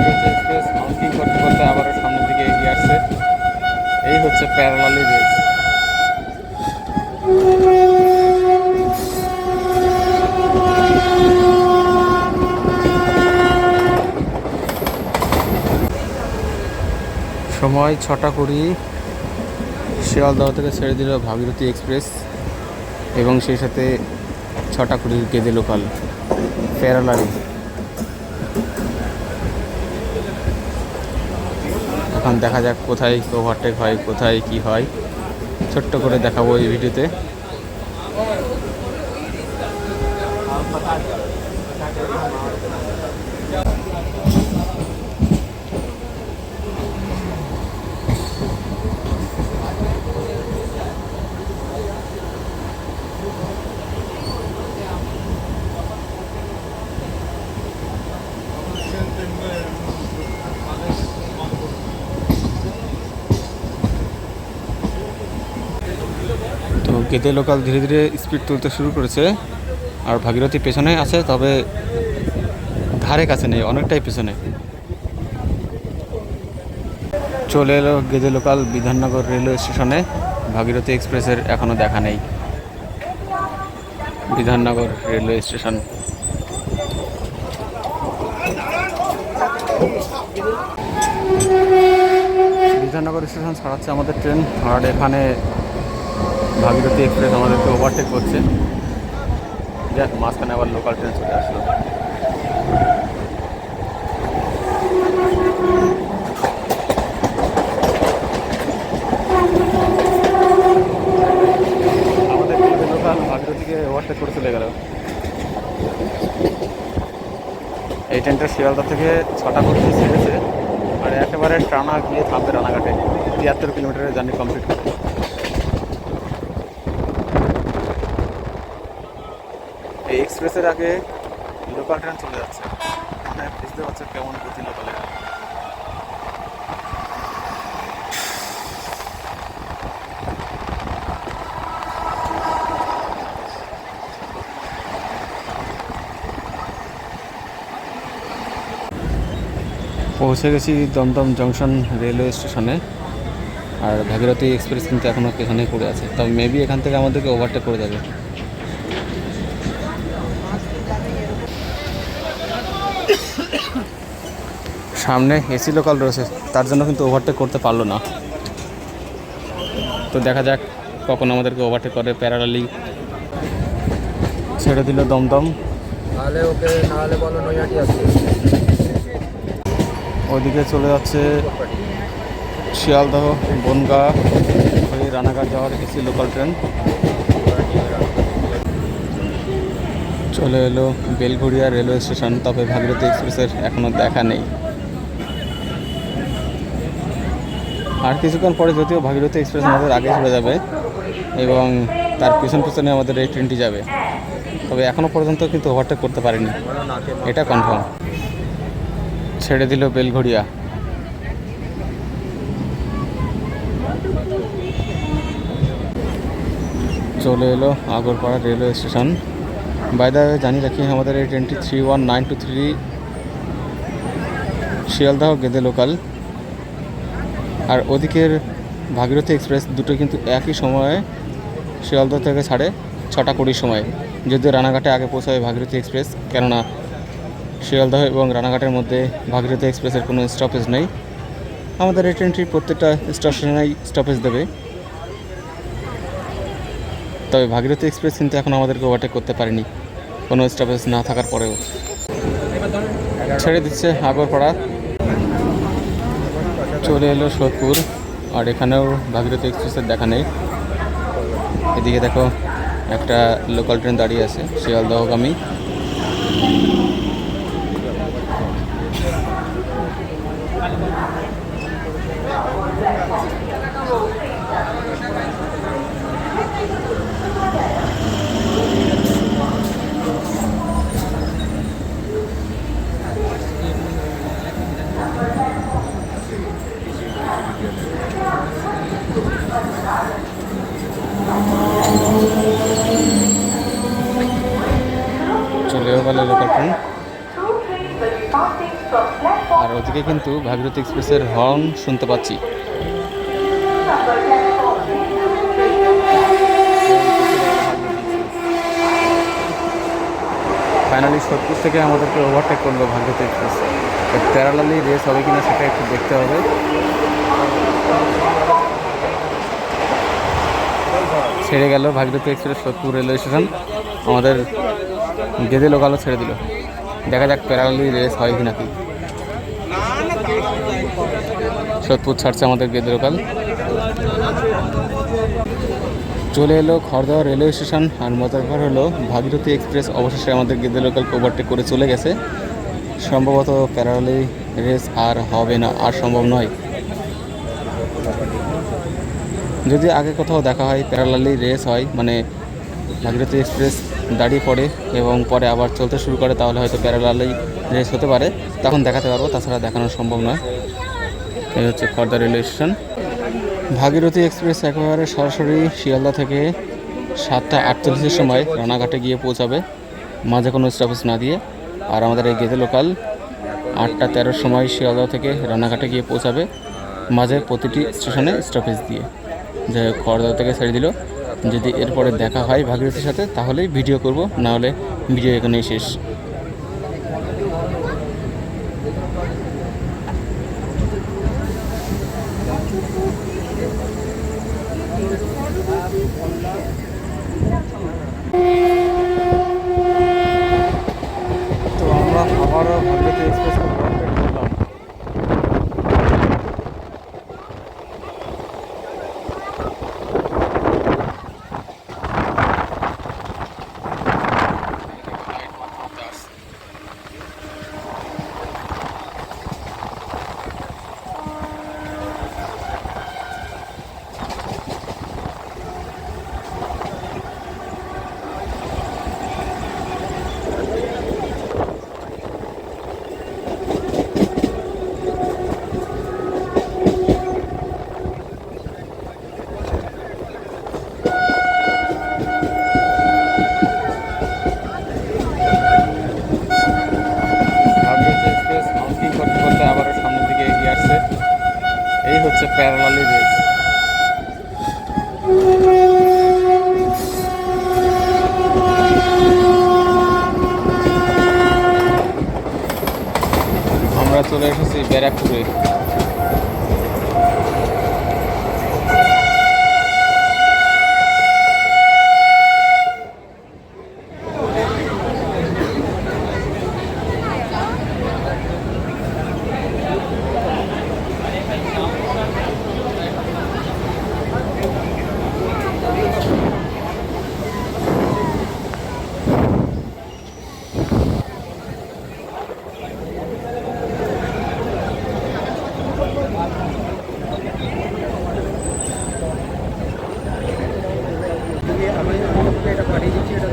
Bhagirathi express mounting করতে করতে আবারও সামনের দিকে এগিয়ে আসছে। এই হচ্ছে প্যারালালি রেস। সময় 6টা 20। শিয়ালদহ থেকে ছেড়ে দিল ভাগীরথী এক্সপ্রেস এবং সেই সাথে 6টা 20 গেদে লোকাল প্যারালালি। এখন দেখা যাক কোথায় ওভারটেক হয়, কোথায় কি হয়, ছোট্ট করে দেখাবো এই ভিডিওতে। তো গেদে লোকাল ধীরে ধীরে স্পিড তুলতে শুরু করেছে, আর ভাগীরথী পেছনে আছে, তবে ধারে কাছে নেই, অনেকটাই পেছনে। চলে এলো গেদে লোকাল বিধাননগর রেলওয়ে স্টেশনে। ভাগীরথী এক্সপ্রেসের এখনও দেখা নেই। Bidhannagar railway station. Bidhannagar station ছাড়াচ্ছে আমাদের ট্রেন, আর এখানে ভাগীরথী এক্সপ্রেস আমাদেরকে ওভারটেক করছে। যাক, মাঝখানে আবার লোকাল ট্রেন চলে আসলো। আমাদের লোকাল ভাগীরথীকে ওভারটেক করে চলে গেল। এই ট্রেনটা শিয়ালদা থেকে 6টা 20 ছেড়েছে, আর একেবারে টানা গিয়ে থামবে রানাঘাটে। 73 কিলোমিটারের জার্নি কমপ্লিট করে। এই এক্সপ্রেসের আগে লোকাল ট্রেন চলে যাচ্ছে, মানে বুঝতে পারছো কেমন গতি লোকালে। পৌঁছে গেছি দমদম জংশন রেলওয়ে স্টেশনে, আর ভাগীরথী এক্সপ্রেস কিন্তু এখনও পেছনেই পড়ে আছে, তবে মেবি এখান থেকে আমাদেরকে ওভারটেক করে যাবে। সামনে এসি লোকাল রয়েছে, তার জন্য কিন্তু ওভারটেক করতে পারলো না। তো দেখা যাক কখন আমাদেরকে ওভারটেক করে। প্যারালালি ছেড়ে দিল দমদম। নাহলে ওকে, নাহলে বলো নৈহাটি আসছে। ওইদিকে চলে যাচ্ছে শিয়ালদহ বনগাঁ হয়ে রানাঘাট যাওয়ার এসি লোকাল ট্রেন। চলে এলো বেলঘড়িয়া রেলওয়ে স্টেশন, তবে ভাগীরথী এক্সপ্রেসের এখনও দেখা নেই। আর কিছুক্ষণ পরে যদিও ভাগীরথী এক্সপ্রেস আমাদের আগে চলে যাবে এবং তার পিছন পিছনে আমাদের এই ট্রেনটি যাবে, তবে এখনও পর্যন্ত কিন্তু ওভারটেক করতে পারিনি, এটা কনফার্ম। ছেড়ে দিল বেলঘড়িয়া। চলে এলো Agarpara railway station. By the way জানিয়ে রাখি, আমাদের এই ট্রেনটি 31923 শিয়ালদহ গেদে লোকাল, আর ওদিকের ভাগীরথী এক্সপ্রেস দুটো কিন্তু একই সময়ে শিয়ালদহ থেকে ছাড়ে 6টা 20 সময়। যদিও রানাঘাটে আগে পৌঁছায় ভাগীরথী এক্সপ্রেস, কেননা শিয়ালদহ এবং রানাঘাটের মধ্যে ভাগীরথী এক্সপ্রেসের কোনো স্টপেজ নেই। আমাদের এই ট্রেনটি প্রত্যেকটা স্টেশনেই স্টপেজ দেবে, তবে ভাগীরথী এক্সপ্রেস কিন্তু এখন আমাদেরকে ওভারটেক করতে পারেনি কোনো স্টপেজ না থাকার পরেও। ছেড়ে দিচ্ছে আগরপাড়া। চলে এলো সোদপুর, আর এখানেও ভাগীরথী এক্সপ্রেসের দেখা নেই। এদিকে দেখো একটা লোকাল ট্রেন দাঁড়িয়ে আছে শিয়ালদহগামী। চলেও গেল লোকাল ট্রেন। আর ওদিকে কিন্তু ভাগীরথী এক্সপ্রেসের হর্ন শুনতে পাচ্ছি। ফাইনালি সোদপুর থেকে আমাদেরকে ওভারটেক করলো ভাগীরথী এক্সপ্রেস। প্যারালালি রেস হবে কিনা সেটা একটু দেখতে হবে। ছেড়ে গেল Bhagirathi express Sodepur railway station. আমাদের গেদে লোকালও ছেড়ে দিল। দেখা যাক প্যারালালি রেস হয় কি নাকি। সোদপুর ছাড়ছে আমাদের গেদে লোকাল। চলে এলো খড়দহ রেলওয়ে স্টেশন। আর মজার ব্যাপার হলো ভাগীরথী এক্সপ্রেস অবশেষে আমাদের গেদে লোকালকে ওভারটেক করে চলে গেছে। সম্ভবত প্যারালালি রেস আর হবে না, আর সম্ভব নয়। যদি আগে কোথাও দেখা হয় প্যারালালি রেস হয়, মানে ভাগীরথী এক্সপ্রেস দাঁড়িয়ে পড়ে এবং পরে আবার চলতে শুরু করে, তাহলে হয়তো প্যারালালি রেস হতে পারে, তখন দেখাতে পারবো, তাছাড়া দেখানো সম্ভব নয়। এই হচ্ছে Khardah railway station. Bhagirathi express একেবারে সরাসরি শিয়ালদা থেকে 7টা 48-এর সময় রানাঘাটে গিয়ে পৌঁছাবে, মাঝে কোনো স্টপেজ না দিয়ে। আর আমাদের এই গেদে লোকাল 8টা 13-র সময় শিয়ালদা থেকে রানাঘাটে গিয়ে পৌঁছাবে, মাঝে প্রতিটি স্টেশনে স্টপেজ দিয়ে। যে খড়দহ থেকে ছেড়ে দিল। যদি এরপরে দেখা হয় ভাগীরথীর সাথে তাহলেই ভিডিও করব, না হলে ভিডিও এখানেই শেষ। তো আমরা আবারও ভাগীরথী এক্সপ্রেস করলাম। এই হচ্ছে প্যারালালি রেস। আমরা চলে এসেছি ব্যারাকপুরে। এটা পাঠিয়ে দিচ্ছি, এটা